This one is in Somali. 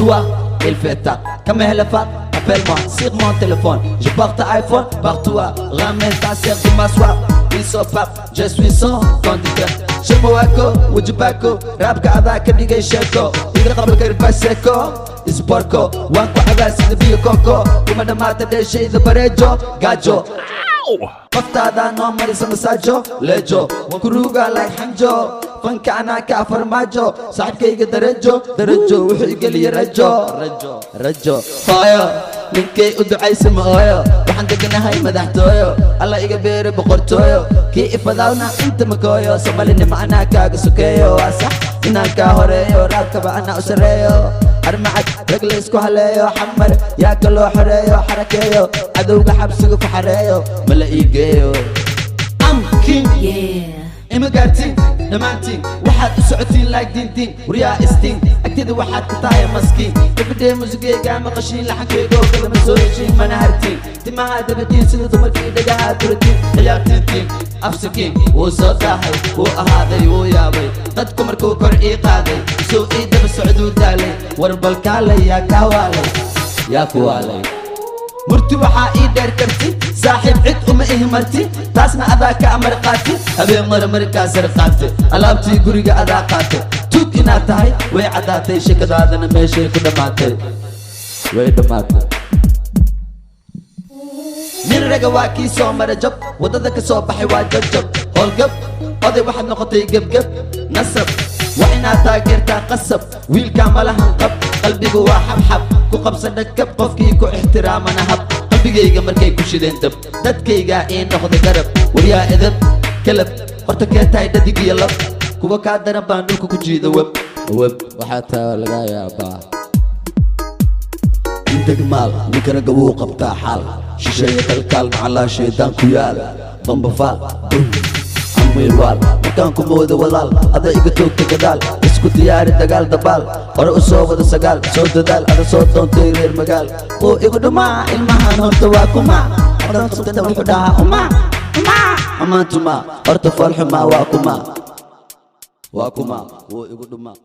toi, il fait ta. Comme elle fait, appelle-moi sur mon téléphone. Je porte iPhone par toi, ramène ta sœur de m'asseoir. Il s'en pape, je suis son conducteur. Je m'ouako, Wujibako, rap ka'ada kadigay sheko. Iga qabla karbaseko, isborko. Wanku abasi de biyo koko. Kuma dhammaata dheeshayda bareejo, gaajo. Qoftaada noo marisa masaajo, leejo. Wanku ruuga like hanjo. Fanka anaa kaa farmaajo. Saaxibkayga darajo, wuxuu igeliya rajo. Hooyo, ninkay u ducaysa ma ooyo. Waxaan deganahay madaxtooyo, alla iga beere boqortooyo. Kii ifadaawna inta makooyo, Soomaalina macnaa kaaga sokeeyo. Waa sax inaan kaa horeeyo, raabkaba anaa u sareeyo. Armacad rag la isku haleeyo, xamar yaa ka loo xoreeyo. Xarakeeyo, cadowga xabsiga ku xareeyo, ma la ii geeyo. I'm king, ima gaartiin dhammaantiin waxaad u socotiin like diintiin waryaa istiin agteeda waxaad ku tahay maskiin gabadhee musigeyga maqashiin laxankeygo kalama soo heshiin mana hartiin timaha dabadiin sida dumarkii dhagaha duratiin ciyaartiintiin afsakiin wuu soo daahay wuu ahaaday wuu yaabay dadku markuu kor ii qaaday soo ii daba socduu daalay war balkaalay yaa kaa waalay yaa ku waalay murti waxaa ii dheer karti saaxiib cid uma ihmarti taasna adaa ka amar qaati habeen markaa sar qaate alaabtii guriga adaa qaate tuug inaad tahay way caddaatay shakadaadana meeshay ku dhammaatay way dhammaatay nin raga waa kii soo mara jab waddada ka soo baxay waa jabjab howlgab oday waxaad noqotay gebgeb nasab waa inaad taageertaa qasab wiilkaa malahan qab qalbigu waa xabxab ku qabsa dhagkab qofkii ku ixtiraamana hab qalbigayga markay ku shideen dab dadkaygaa ii noqda garab waryaa edab kalab horta kee tahay dhadig iyo lab kuwa kaa daran baan dhulka ku jiida web waxaa taa laga yaabaa degmaal ninka ragga wuu qabtaa xaal shisheeye kalkaal macallaa shaydaan ku yaal bambafaal wiilwaal markaan ku moodo walaal ada iga toogta gadaal isku diyaari dagaal dabaal hore u soo wada sagaal soo dadaal ada soo doontay reer magaal oo igu dhumaa ilmahan horta waa kuma odan qabtana wuxuu dhahaa amaantuma horta foolxumaa waa kuma wuu igu dhumaa